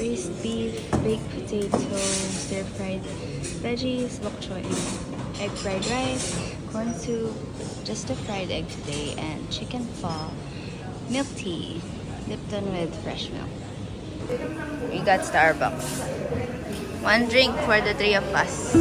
Braised beef, baked potato, stir-fried veggies, bok choy, egg fried rice, corn soup, just a fried egg today, and chicken pho, milk tea, Lipton with fresh milk. We got Starbucks. One drink for the three of us.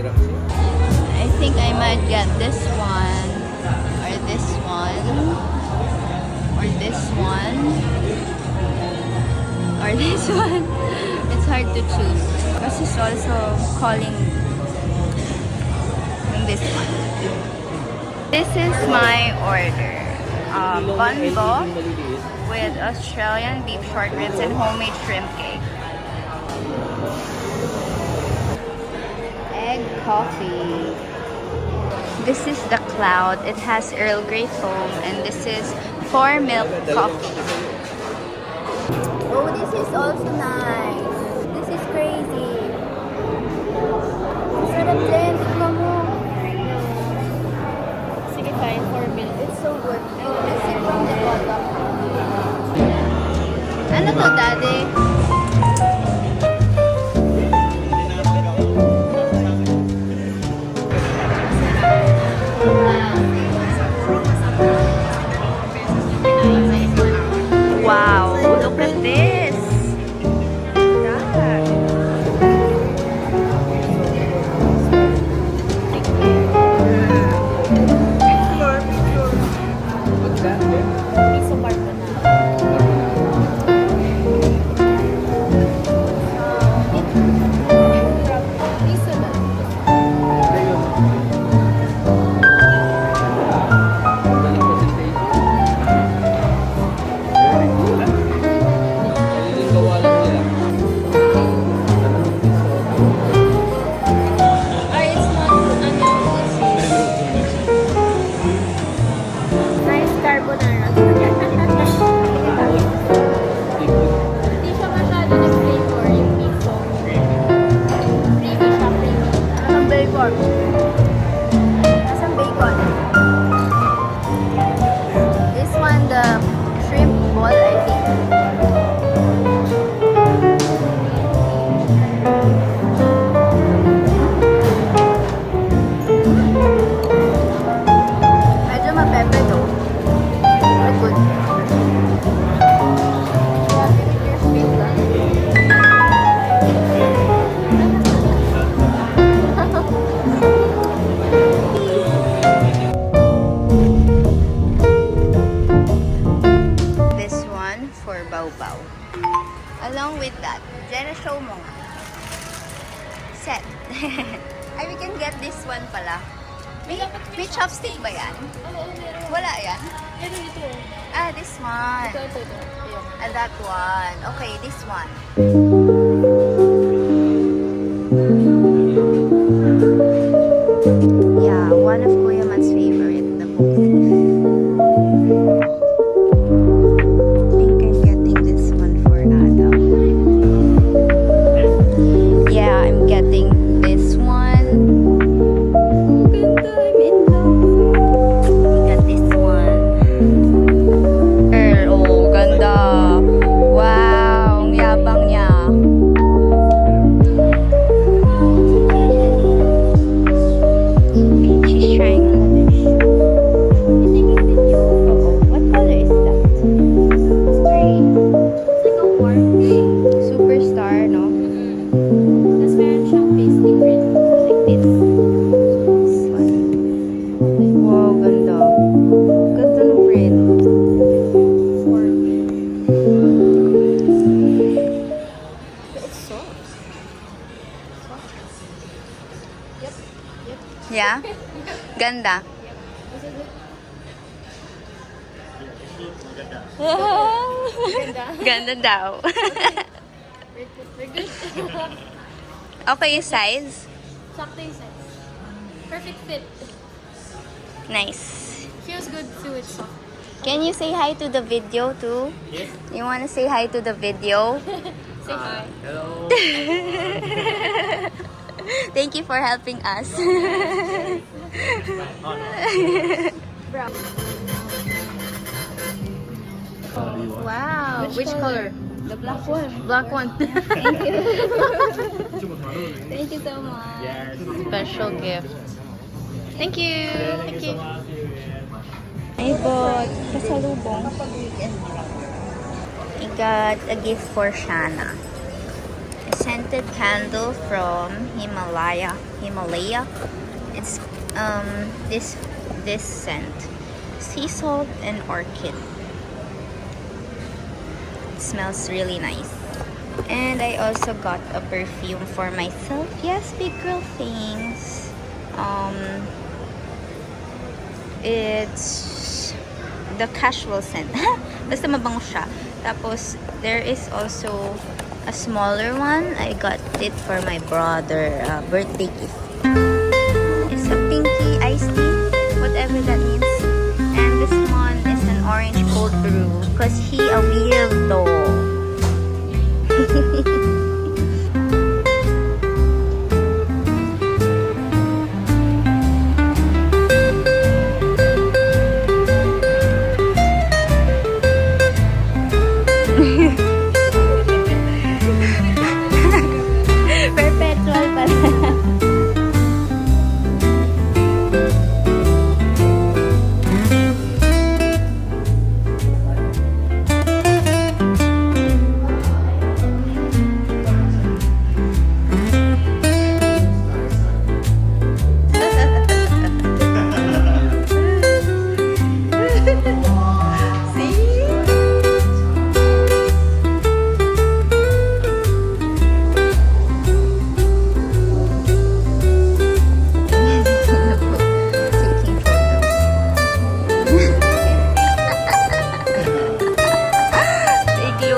I think I might get this one, or this one, or this one, or this one. It's hard to choose. Because it's also calling this one. This is my order. Bun with Australian beef short ribs and homemade shrimp cake. Egg coffee. This is the Cloud. It has Earl Grey foam, and this is 4 milk coffee. Oh, this is also nice. This is crazy. Sarap din. Tignan mo. Sige, fine. 4 milk. It's so good. Let's sip from the bottom. Ano to, Daddy? Wow, look at this. Nasaan bacon? This one, the shrimp ball, I think. Medyo ma-pepper though. Very good. Bao. Along with that, Jenna, show mo nga. Set. Ay, we can get this one pala. May chopstick ba yan? Oo, meron. Wala yan? Meron ito. Ah, this one. Ito. And that one. Okay, this one. Yeah, one of Kuya Mat's favorite, the book thief. Wow, ang yabang niya. Ganda. Ganda daw. We're good. Okay yung size? Sakto yung size. Perfect fit. Nice. Feels good too. It's soft. Can you say hi to the video too? Yes. You wanna say hi to the video? Say hi. Hello. Thank you for helping us. Brown. Wow. Which color? The black one. Black one. Thank you. Thank you so much. Yes. Special gift. Thank you. Thank you. I bought pasalubong. I got a gift for Shana. A scented candle from Himalaya. It's this scent. Sea salt and orchid. It smells really nice. And I also got a perfume for myself. Yes, big girl things. It's the casual scent. Basta mabango siya. Tapos, there is also a smaller one. I got it for my brother. Birthday gift. It's a pinky iced tea. Whatever that means. And this one is an orange cold brew. Because he a weirdo. Perpetual pala.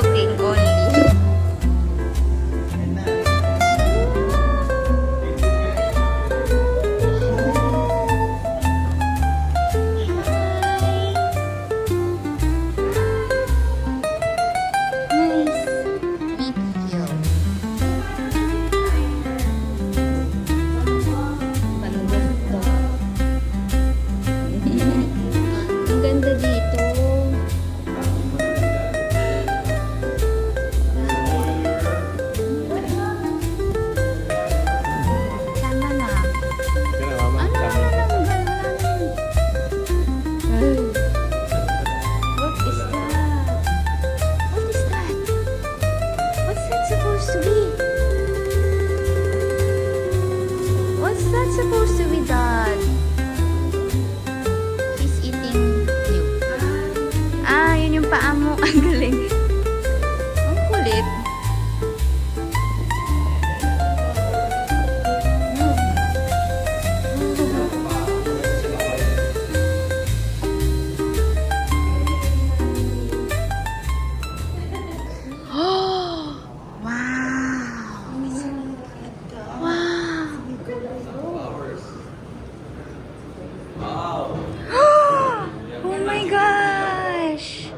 Looking only. Nice. Sweet feel. Ang ganda dito. Tama na. Ano naman What is that? What is that? What's that supposed to be? What's that supposed to be, Dad? He's eating you. Ah, yun yung paa mo. Ang galing. Ang kulit. Oh, wow. Wow. Oh my gosh.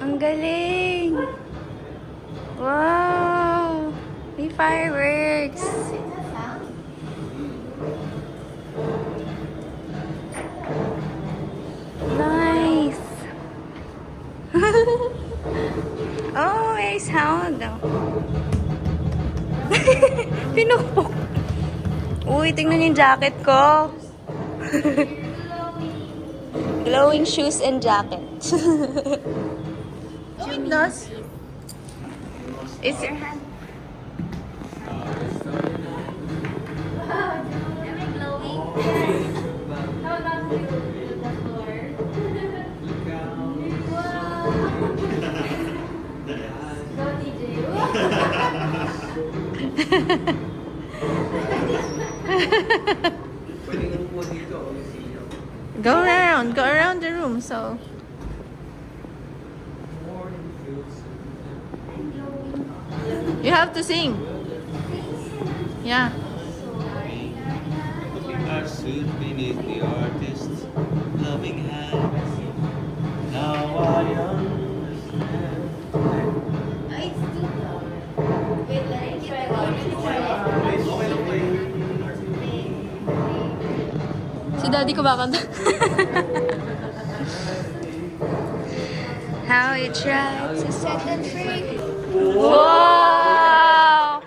Ang galing. Wow. May fireworks. Nice. Oh, may sound. Pinukpok. Uy, tingnan yung jacket ko. Glowing shoes and jacket. Oh, it does. Is your hand? Am I glowing? How about you? The floor. Go, TJ. Pwede kang po dito. Go around the room. So. You have to sing. Yeah. Our suit beneath the artist's loving hands. Now I understand. Si daddy ko bakanta. How you try to set them free. Wow!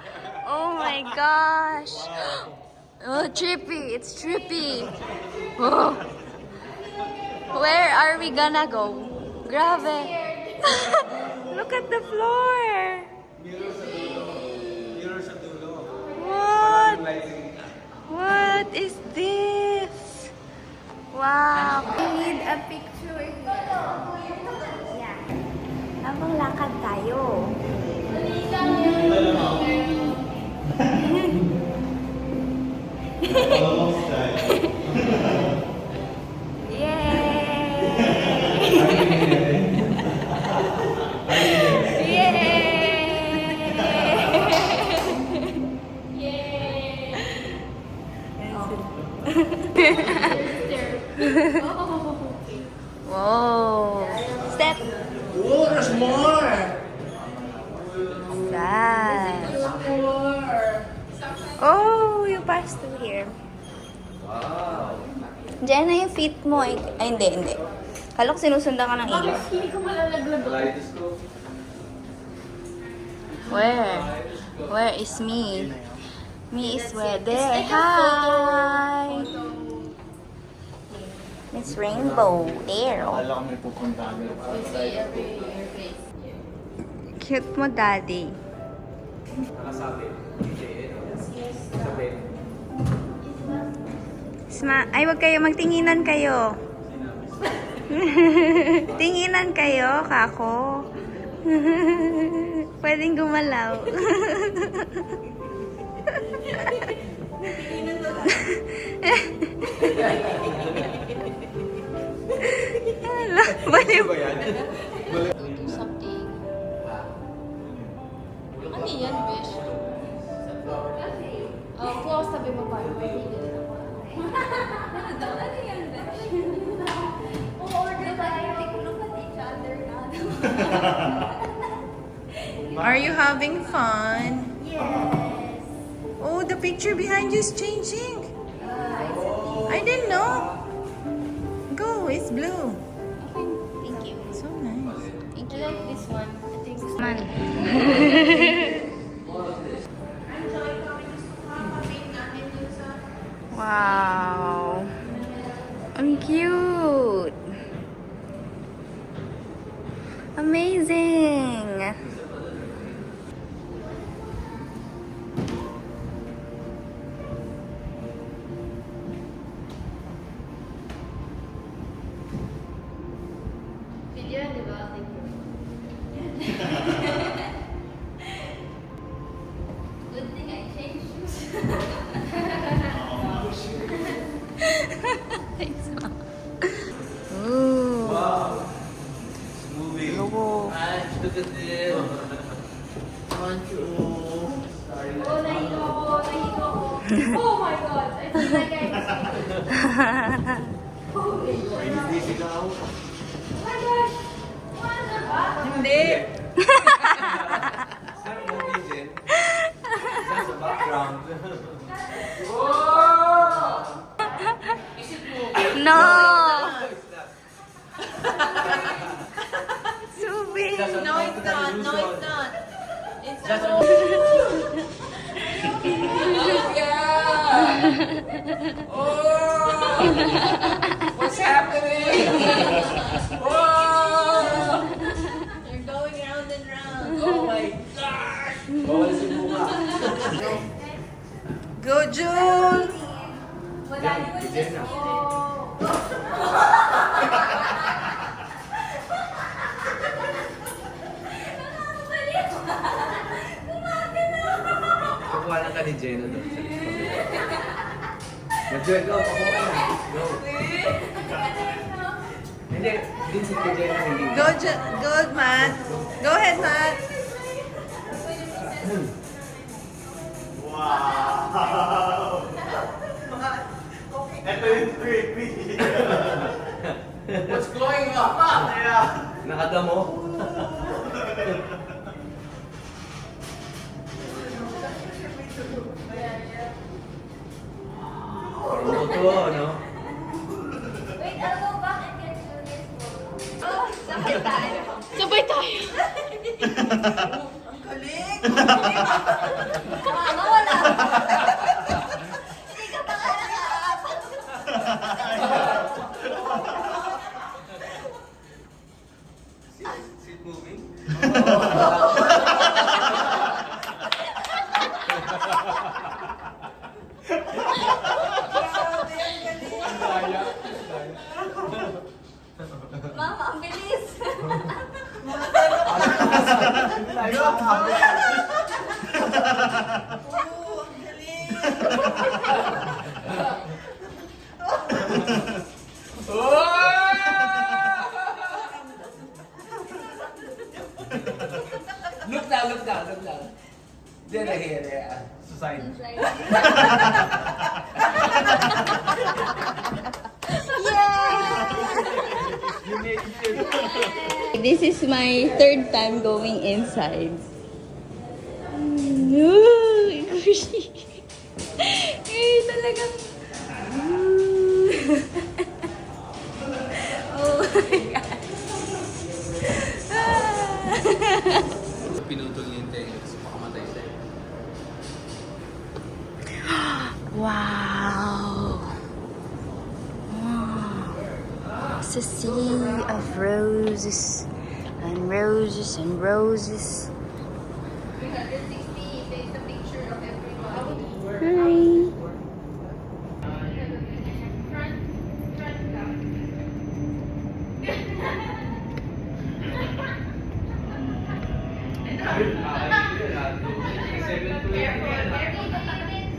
Oh my gosh! Oh, trippy! It's trippy! Oh. Where are we gonna go? Grabe! Look at the floor! What? What is this? Wow! I need a picture here. Yeah. Habang lakad tayo. Whoa! Step. Oh, there's more! That. Oh, you passed through here. Wow. Diyan na yung feet mo. Ay, hindi. Kalok sinusundan ka ng ilaw. Kaleidoscope. Where? Where is me? Me is where there. Hi! It's rainbow. There. Oh. Akala ko may pupuntahan. Cute mo, daddy. Nakasabi. Sabi. Ay, wag kayo. Magtinginan kayo. Tinginan kayo, kako. Pwedeng gumalaw. Hala, baliw. Something. Ano yan, Bish? Close tabi mo pa. Are you having fun? Yes. Oh, the picture behind you is changing. I didn't know. Go, it's blue. Thank you. So nice. Thank you. I like this one. I think this one. Wow. Ang cute. Amazing. Video, di ba? Thank you. Good thing I changed shoes. Thanks, Mom. Ooh. Wow. It's moving. Logo. Look at this. One, two. Sorry. Oh my god! I feel like I Busy now. Oh my gosh! What the fuck? Hindi. Start moving din. That's the background. No! It's not. Subi! No, it's not. No, it's not. It's Just not. What's happening? Whoa! You're going round and round. Oh my gosh! Bawal si Bunga. Go, June! Wala naman siya. Kukuha lang ka ni Jenna doon. Mag-join go, pakuha ka na. Go. Hindi, si KJ na hindi. Go, Matt. Go ahead, Matt. Ito yung creepy. What's going on? Nakadamo? Oo to, no? Wait, I'll go back and get Julia's photo. Oh, sabay tayo. Sabay tayo. Ang galing. Mama, wala. Hindi ka pa nga nakaapat. Is it moving? Mama, ang bilis. Oo, ang galing. Look down. There, here. Society. This is my third time going inside. No, talagang. Oh my God. Pinutol niya yung tenga kasi makamatay siya. Wow. It's a sea of roses and roses and roses. 360 takes a picture of everyone. Hi. Front cam. Careful.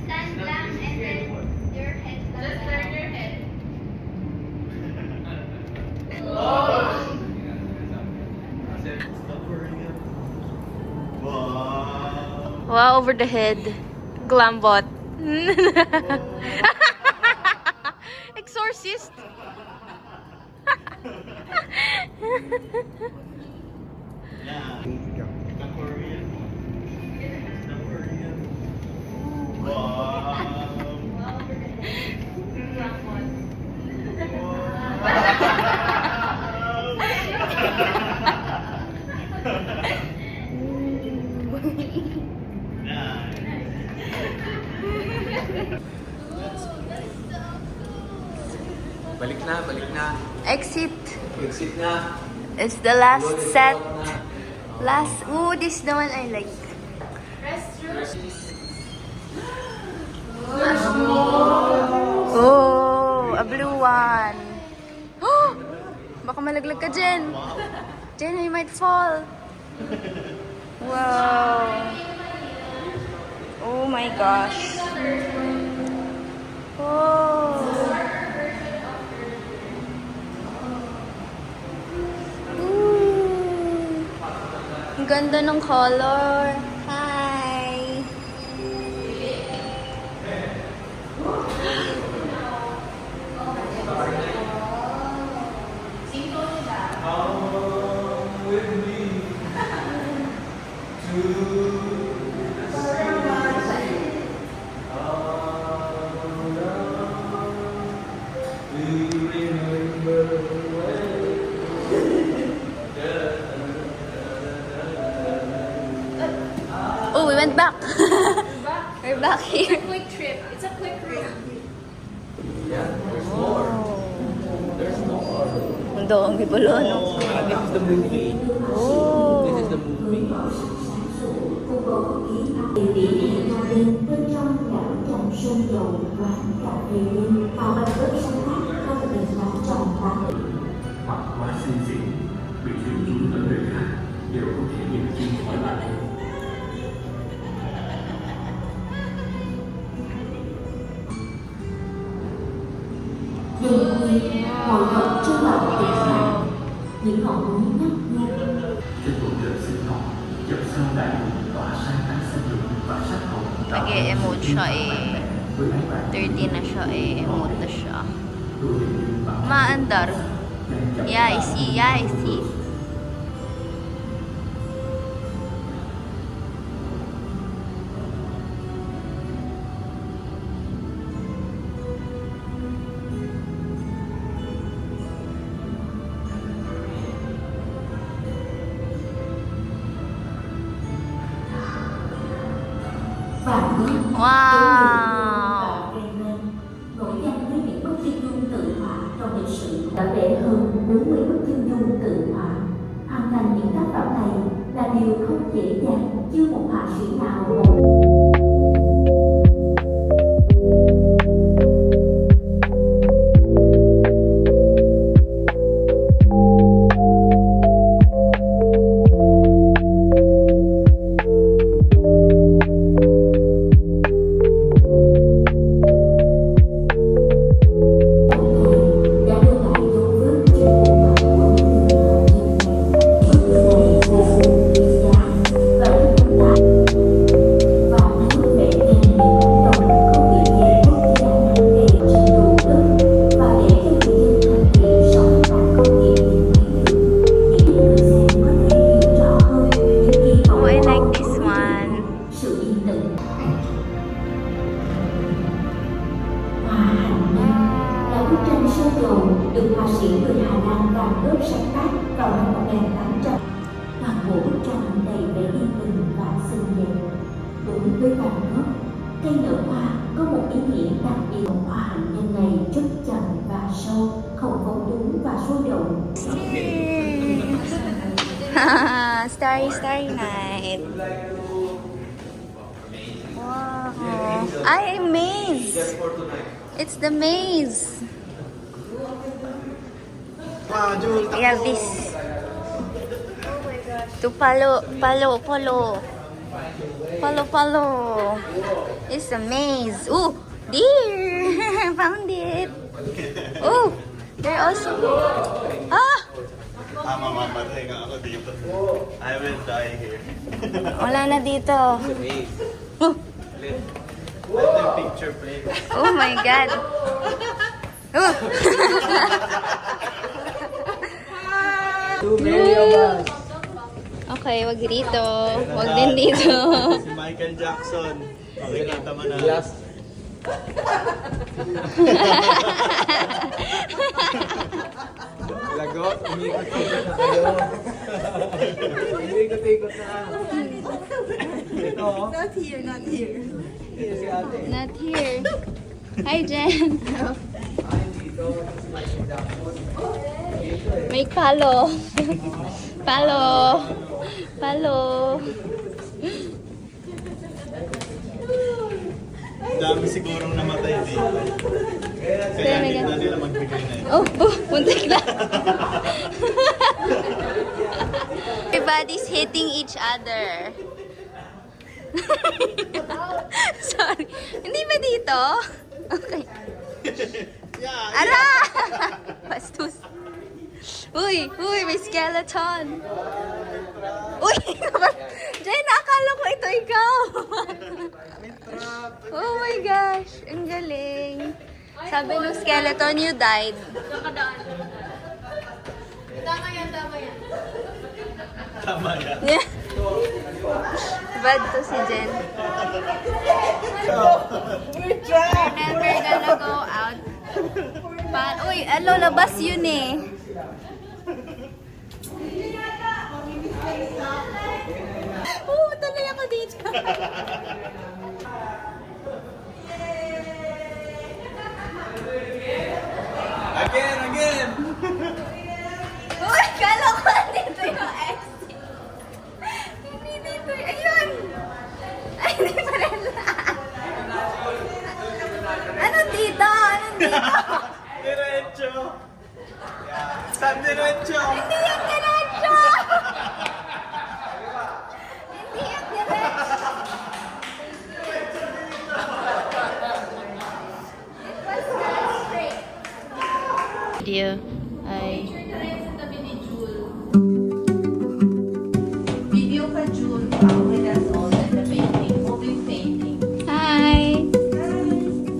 Stand lang and then your head Just turn your head. Wow. Wow, over the head. Glambot. Exorcist. Yeah. The Korean. The Korean. Wow. Balik na. Exit. Exit na. It's the last set. Last. Ooh, this the one I like. Oh, a blue one. Oh, baka malaglag ka, Jen. Jen, you might fall. Wow. Oh my gosh. Oh. Ooh. Ang ganda ng color. Hi. Oh, we went back. We're back here. Quick trip. It's a quick trip. Yeah, there's more. There's more. Ang doong gibulo, no? This is the movie. Oh. This is the movie. Hoặc quá xinh xịn, bị thiếu thốn ở người khác đều có thể nhìn chung khỏi bạn. tiên ngồi vật trên lòng tịch hạ, những ngọn núi ngắt nghiêng. Trên bầu trời xinh hồng, chợt sao đại hùng tỏa sáng ánh xanh lục và sắc hồng. Nag-e-emote siya eh. 13 na siya eh. Emote na siya. Maandar. Yeah, I see. Yeah, I see. Vàng nước Wow! nổi danh với những bức chân dung tự họa trong lịch sử đã vẽ hơn 40 bức chân dung tự họa. Hoàn thành những tác phẩm này là điều không dễ dàng, chưa một họa sĩ nào được họa sĩ người Hà Lan Van Gogh sáng tác vào năm 1800. Toàn bộ bức tranh đầy vẻ yên bình và xinh đẹp. Đối với Van Gogh, cây nở hoa có một ý nghĩa đặc biệt. Hoa hạnh nhân này rất chậm và sâu, không phóng túng và sôi động. Starry night. Wow. I am amazed. It's the maze. I have this. To follow. It's a maze. Ooh, deer! Found it. Oh, they're also. Ah! Mamamatay nga ako dito. I will die here. Wala na dito. Oh, Let them picture play. oh my God. Oh. Okay, wag dito. Wag din dito. Si Michael Jackson. Makikita mo na. Lagot, umikot-ikot na kayo. Umikot-ikot na. Ito, oh. Not here, not here. Ito si ate. Not here. Hi, Jen. May palo. Palo. Dami sigurong namatay dito. Kaya hindi na nila magbigay na yun. Oh, muntik na. Everybody's hitting each other. Sorry. Hindi ba dito? Okay. Ara! Bastos. Uy, may skeleton. Uy, Jen, akala ko ito ikaw. Oh my gosh, ang galing. Sabi ng skeleton, you died. Tama yan. Tama yan. Yeah. Bad to si Jen. We're never gonna go out. Uy, labas yun eh. Tuloy ako dito. Again! Uy, kala ko dito yung exit. Hindi dito. Ayun! Ay, hindi pa rin. Anong dito? Diretso! Saan diretso? Hindi yan diretso! Hindi yan diretso! It was not straight. you. Hi. Sa tabi ni Jewel. Video ka, June. With us all at the painting. Moving painting. Hi.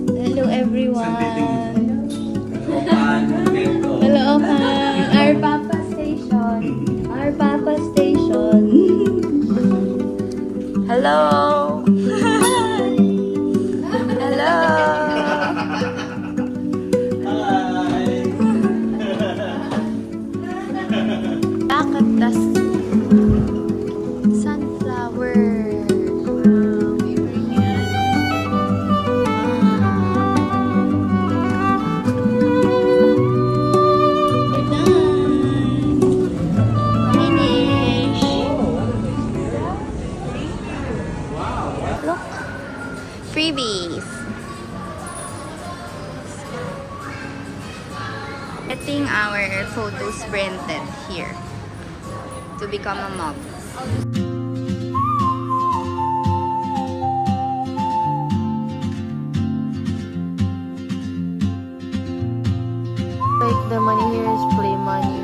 Hello, everyone. Hello, Okan. Our Papa Station. Our Papa Station. Hello. Hello. Bakit das sunflower? Wow, favorite yan. We're done. Finish. Look. Freebies. Getting our photos printed here to become a mob. Like the money here is play money.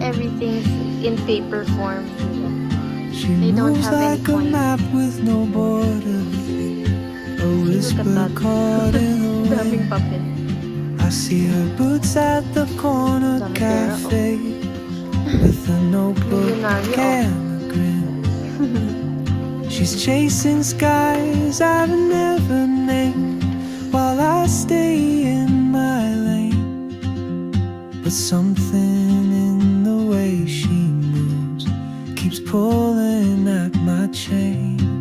Everything's in paper form. She They don't moves have any like a coins. map with no borders, a Look whisper at that. caught in the Daming wind. papel. I see her boots at the corner Dami pera, oh. cafe with a notebook Millionaire, oh. and a grin. She's chasing skies I've never named while I stay in my lane. But something in the way she moves keeps pulling at my chain.